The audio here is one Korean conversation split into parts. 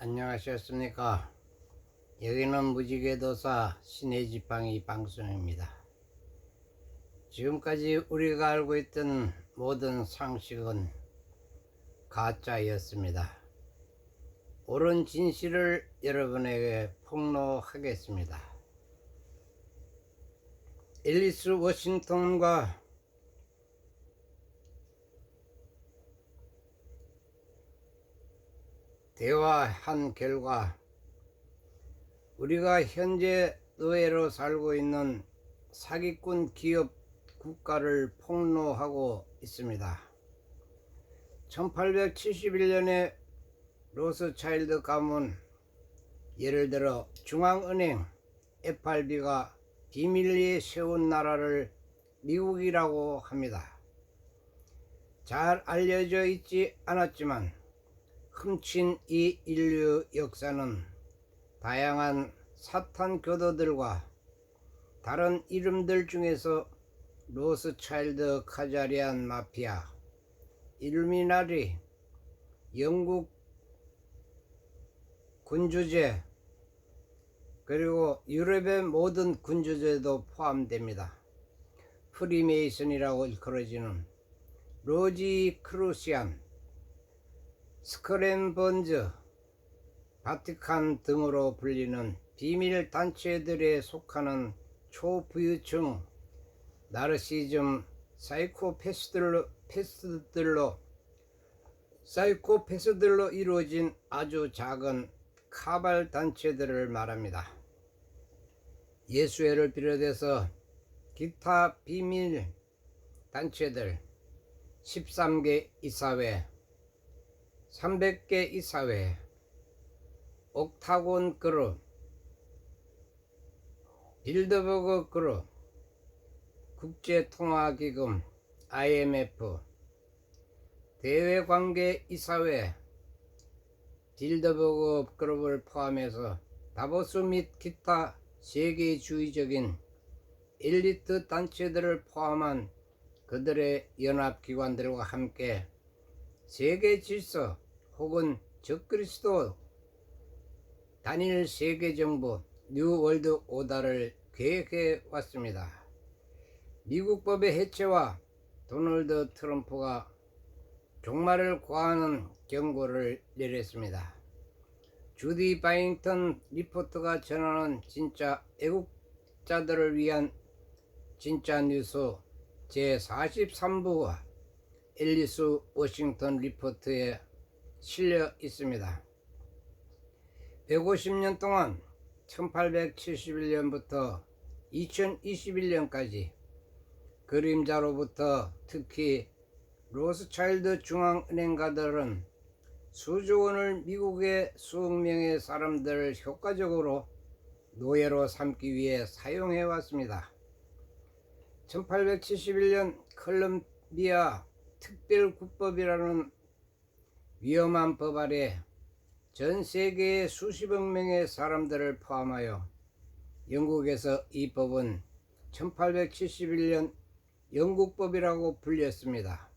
안녕하셨습니까? 여기는 무지개도사 신의 지팡이 방송입니다. 지금까지 우리가 알고 있던 모든 상식은 가짜였습니다. 옳은 진실을 여러분에게 폭로하겠습니다. 앨리스 워싱턴과 대화한 결과 우리가 현재 노예로 살고 있는 사기꾼 기업 국가를 폭로하고 있습니다. 1871년에 로스차일드 가문, 예를 들어 중앙은행 FRB가 비밀리에 세운 나라를 미국이라고 합니다. 잘 알려져 있지 않았지만 훔친 이 인류 역사는 다양한 사탄 교도들과 다른 이름들 중에서 로스차일드 카자리안 마피아, 일루미나리, 영국 군주제, 그리고 유럽의 모든 군주제도 포함됩니다. 프리메이슨이라고 일컬어지는 로지크루시안, 스크램번즈, 바티칸 등으로 불리는 비밀 단체들에 속하는 초부유층, 나르시즘, 사이코패스들로 이루어진 아주 작은 카발 단체들을 말합니다. 예수회를 비롯해서 기타 비밀 단체들 13개 이사회, 300개 이사회, 옥타곤 그룹, 빌드버그 그룹, 국제통화기금 IMF, 대외관계 이사회, 빌드버그 그룹을 포함해서 다보스 및 기타 세계주의적인 엘리트 단체들을 포함한 그들의 연합기관들과 함께 세계 질서 혹은 적그리스도 단일 세계정부 뉴월드 오더를 계획해 왔습니다. 미국 법의 해체와 도널드 트럼프가 종말을 고하는 경고를 내렸습니다. 주디 바잉턴 리포터가 전하는 진짜 애국자들을 위한 진짜 뉴스 제43부가 앨리스 워싱턴 리포트에 실려 있습니다. 150년 동안 1871년부터 2021년까지 그림자로부터 특히 로스차일드 중앙은행가들은 수조 원을 미국의 수억 명의 사람들을 효과적으로 노예로 삼기 위해 사용해 왔습니다. 1871년 컬럼비아 특별국법이라는 위험한 법 아래 전 세계의 수십억 명의 사람들을 포함하여 영국에서 이 법은 1871년 영국법이라고 불렸습니다.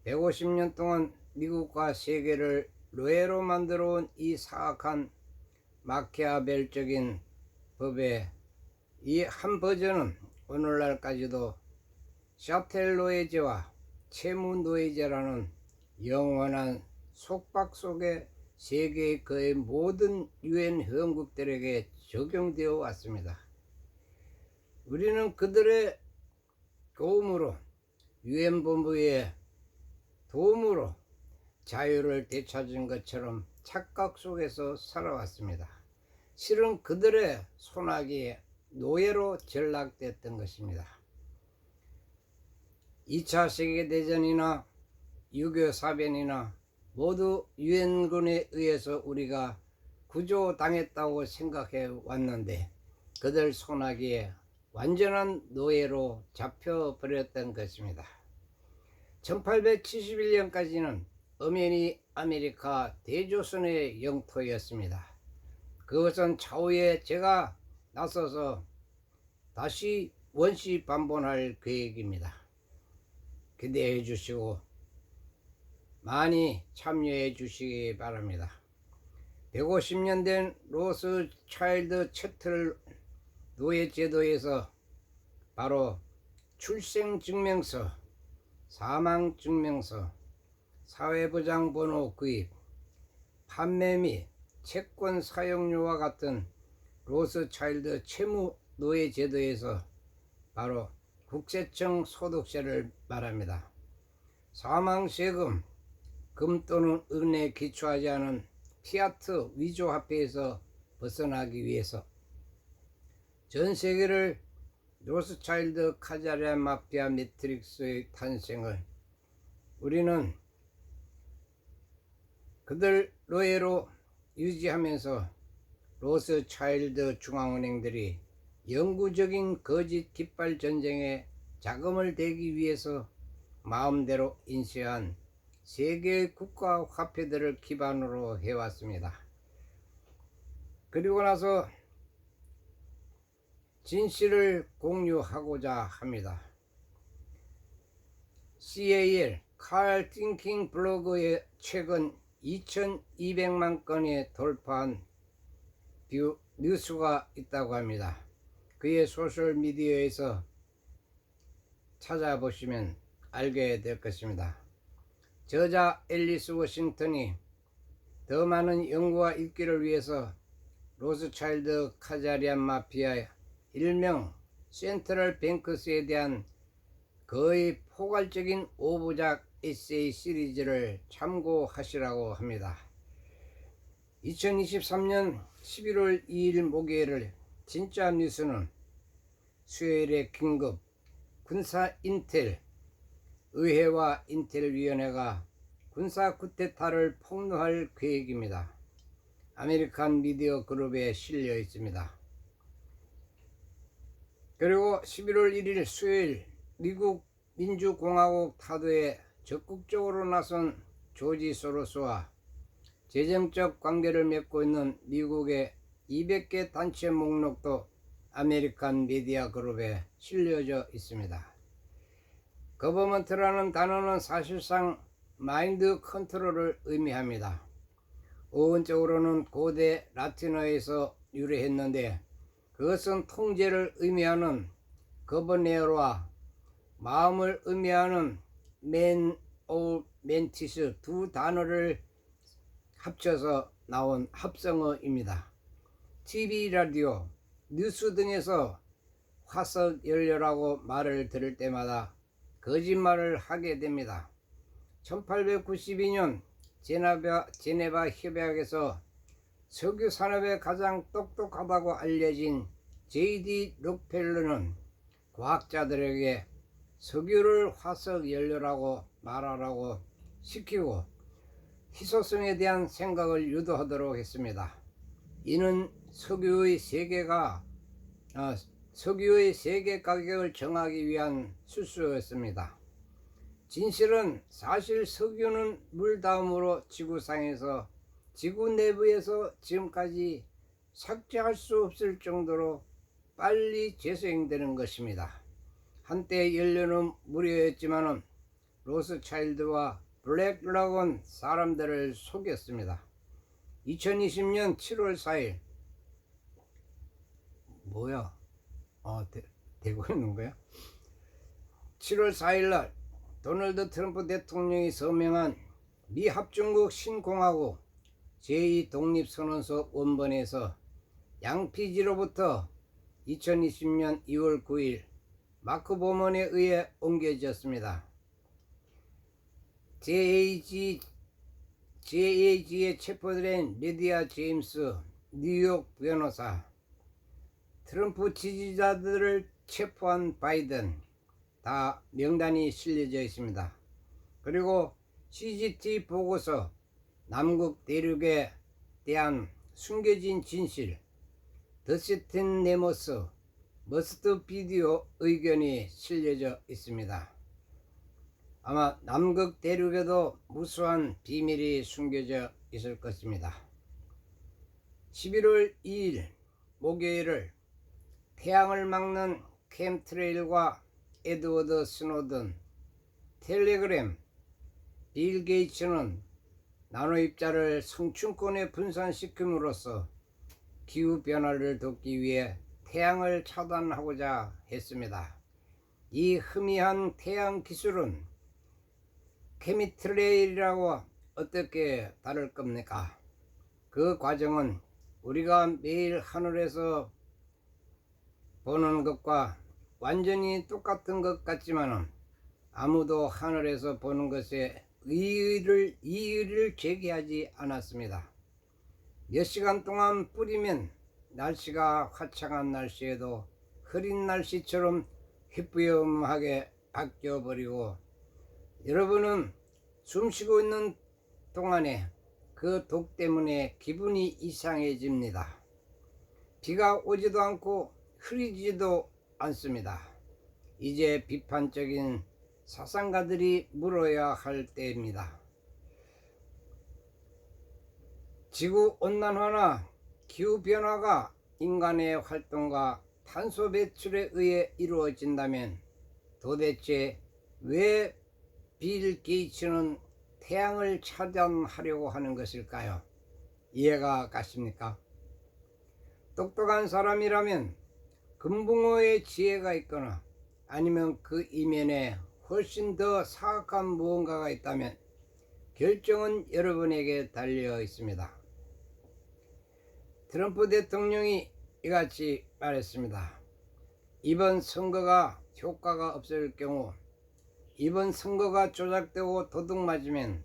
150년 동안 미국과 세계를 노예로 만들어 온 이 사악한 마키아벨적인 법의 이 한 버전은 오늘날까지도 샤텔 노예제와 채무 노예제라는 영원한 속박 속에 세계의 거의 모든 유엔 회원국들에게 적용되어 왔습니다. 우리는 그들의 도움으로, 유엔 본부의 도움으로 자유를 되찾은 것처럼 착각 속에서 살아왔습니다. 실은 그들의 손아귀에 노예로 전락됐던 것입니다. 2차 세계대전이나 유교 사변이나 모두 유엔군에 의해서 우리가 구조당했다고 생각해 왔는데 그들 손아귀에 완전한 노예로 잡혀버렸던 것입니다. 1871년까지는 엄연히 아메리카 대조선의 영토였습니다. 그것은 차후에 제가 나서서 다시 원시 반본할 계획입니다. 기대해 주시고 많이 참여해 주시기 바랍니다. 150년 된 로스차일드 채틀 노예 제도에서 바로 출생증명서, 사망증명서, 사회보장번호 구입, 판매 및 채권 사용료와 같은 로스차일드 채무 노예 제도에서 바로 국세청 소득세를 말합니다. 사망세금, 금 또는 은에 기초하지 않은 피아트 위조 화폐에서 벗어나기 위해서 전 세계를 로스차일드 카자리안 마피아 매트릭스의 탄생을 우리는 그들 노예로 유지하면서 로스차일드 중앙은행들이 영구적인 거짓 깃발 전쟁에 자금을 대기 위해서 마음대로 인쇄한 세계의 국가 화폐들을 기반으로 해왔습니다. 그리고 나서 진실을 공유하고자 합니다. CAL 칼 띵킹 블로그에 최근 2200만 건이 돌파한 뉴스가 있다고 합니다. 그의 소셜미디어에서 찾아보시면 알게 될 것입니다. 저자 앨리스 워싱턴이 더 많은 연구와 읽기를 위해서 로스차일드 카자리안 마피아 일명 센트럴 뱅크스에 대한 거의 포괄적인 5부작 에세이 시리즈를 참고하시라고 합니다. 2023년 11월 2일 목요일 진짜 뉴스는 수요일에 긴급 군사 인텔 의회와 인텔위원회가 군사 쿠데타를 폭로할 계획입니다. 아메리칸 미디어 그룹에 실려 있습니다. 그리고 11월 1일 수요일 미국 민주공화국 타도에 적극적으로 나선 조지 소로스와 재정적 관계를 맺고 있는 미국의 200개 단체 목록도 아메리칸 미디어 그룹에 실려져 있습니다. 거버먼트라는 단어는 사실상 마인드 컨트롤을 의미합니다. 어원적으로는 고대 라틴어에서 유래했는데 그것은 통제를 의미하는 거버네어와 마음을 의미하는 멘티스 두 단어를 합쳐서 나온 합성어입니다. TV, 라디오, 뉴스 등에서 화석 연료라고 말을 들을 때마다 거짓말을 하게 됩니다. 1892년 제네바 협약에서 석유 산업에 가장 똑똑하다고 알려진 J.D. 록펠러는 과학자들에게 석유를 화석 연료라고 말하라고 시키고 희소성에 대한 생각을 유도하도록 했습니다. 이는 석유의 세계 가격을 정하기 위한 수수였습니다. 진실은 사실 석유는 물 다음으로 지구상에서 지구 내부에서 지금까지 삭제할 수 없을 정도로 빨리 재생되는 것입니다. 한때 연료는 무료였지만 로스차일드와 블랙드래곤 사람들을 속였습니다. 2020년 7월 4일 되고 있는 거야? 7월 4일날 도널드 트럼프 대통령이 서명한 미 합중국 신공화국 제2독립선언서 원본에서 양피지로부터 2020년 2월 9일 마크 보먼에 의해 옮겨졌습니다. JAG에 체포된 메디아 제임스 뉴욕 변호사, 트럼프 지지자들을 체포한 바이든 다 명단이 실려져 있습니다. 그리고 CGT 보고서 남극 대륙에 대한 숨겨진 진실, 더스틴 네모스 머스트 비디오 의견이 실려져 있습니다. 아마 남극 대륙에도 무수한 비밀이 숨겨져 있을 것입니다. 11월 2일 목요일을 태양을 막는 캠트레일과 에드워드 스노든, 텔레그램, 빌 게이츠는 나노 입자를 성층권에 분산시킴으로써 기후변화를 돕기 위해 태양을 차단하고자 했습니다. 이 희미한 태양 기술은 케미트레일이라고 어떻게 다를 겁니까? 그 과정은 우리가 매일 하늘에서 보는 것과 완전히 똑같은 것 같지만 아무도 하늘에서 보는 것에 이의를 제기하지 않았습니다. 몇 시간 동안 뿌리면 날씨가 화창한 날씨에도 흐린 날씨처럼 휘뿌염하게 바뀌어버리고, 여러분은 숨쉬고 있는 동안에 그 독 때문에 기분이 이상해집니다. 비가 오지도 않고 흐리지도 않습니다. 이제 비판적인 사상가들이 물어야 할 때입니다. 지구온난화나 기후변화가 인간의 활동과 탄소 배출에 의해 이루어진다면 도대체 왜 빌 게이츠는 태양을 차단하려고 하는 것일까요? 이해가 가십니까? 똑똑한 사람이라면 금붕어의 지혜가 있거나 아니면 그 이면에 훨씬 더 사악한 무언가가 있다면 결정은 여러분에게 달려 있습니다. 트럼프 대통령이 이같이 말했습니다. 이번 선거가 효과가 없을 경우, 이번 선거가 조작되고 도둑맞으면,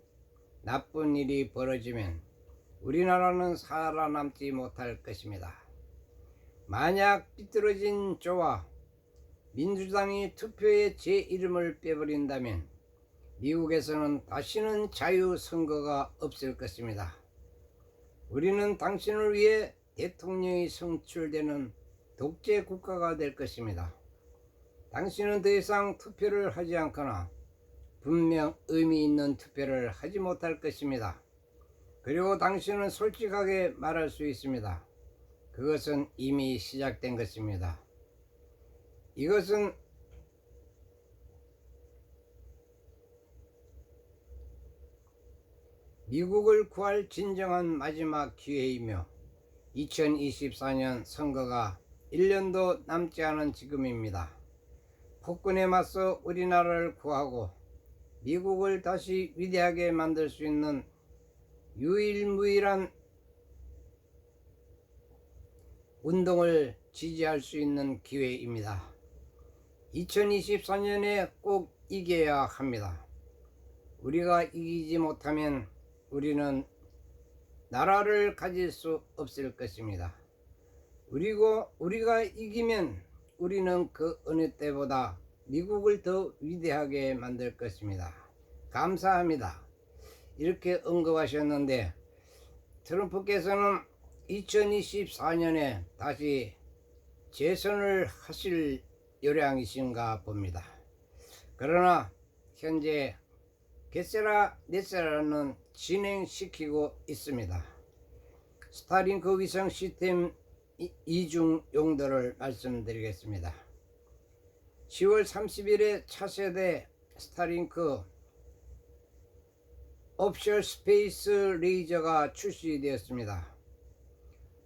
나쁜 일이 벌어지면 우리나라는 살아남지 못할 것입니다. 만약 삐뚤어진 조와 민주당이 투표에 제 이름을 빼버린다면 미국에서는 다시는 자유선거가 없을 것입니다. 우리는 당신을 위해 대통령이 선출되는 독재 국가가 될 것입니다. 당신은 더 이상 투표를 하지 않거나 분명 의미 있는 투표를 하지 못할 것입니다. 그리고 당신은 솔직하게 말할 수 있습니다. 그것은 이미 시작된 것입니다. 이것은 미국을 구할 진정한 마지막 기회이며 2024년 선거가 1년도 남지 않은 지금입니다. 폭군에 맞서 우리나라를 구하고 미국을 다시 위대하게 만들 수 있는 유일무이한 운동을 지지할 수 있는 기회입니다. 2024년에 꼭 이겨야 합니다. 우리가 이기지 못하면 우리는 나라를 가질 수 없을 것입니다. 그리고 우리가 이기면 우리는 그 어느 때보다 미국을 더 위대하게 만들 것입니다. 감사합니다. 이렇게 언급하셨는데, 트럼프께서는 2024년에 다시 재선을 하실 요량이신가 봅니다. 그러나 현재 게세라 네세라는 진행시키고 있습니다. 스타링크 위성 시스템 이중 용도를 말씀드리겠습니다. 10월 30일에 차세대 스타링크 옵셜 스페이스 레이저가 출시되었습니다.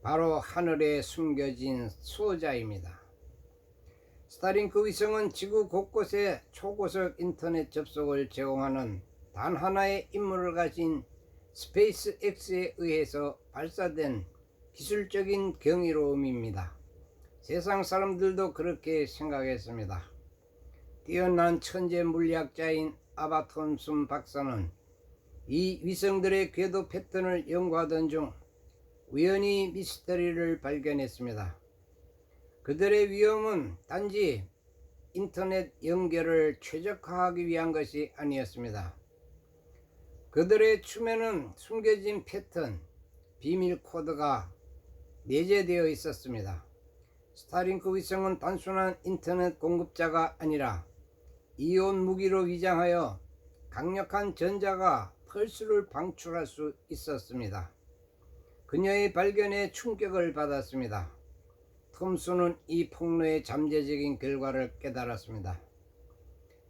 바로 하늘에 숨겨진 수호자입니다. 스타링크 위성은 지구 곳곳에 초고속 인터넷 접속을 제공하는 단 하나의 임무를 가진 스페이스X에 의해서 발사된 기술적인 경이로움입니다. 세상 사람들도 그렇게 생각했습니다. 뛰어난 천재 물리학자인 아바 톰슨 박사는 이 위성들의 궤도 패턴을 연구하던 중 우연히 미스터리를 발견했습니다. 그들의 위험은 단지 인터넷 연결을 최적화하기 위한 것이 아니었습니다. 그들의 춤에는 숨겨진 패턴, 비밀 코드가 내재되어 있었습니다. 스타링크 위성은 단순한 인터넷 공급자가 아니라 이온 무기로 위장하여 강력한 전자가 펄스를 방출할 수 있었습니다. 그녀의 발견에 충격을 받았습니다. 톰슨은 이 폭로의 잠재적인 결과를 깨달았습니다.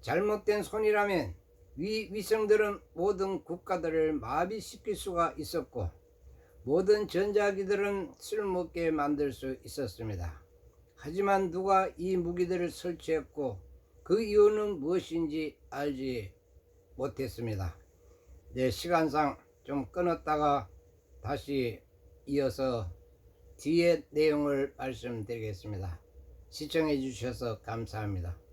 잘못된 손이라면 위성들은 모든 국가들을 마비시킬 수가 있었고 모든 전자기들은 쓸모없게 만들 수 있었습니다. 하지만 누가 이 무기들을 설치했고 그 이유는 무엇인지 알지 못했습니다. 네, 시간상 좀 끊었다가 다시 이어서 뒤에 내용을 말씀드리겠습니다. 시청해 주셔서 감사합니다.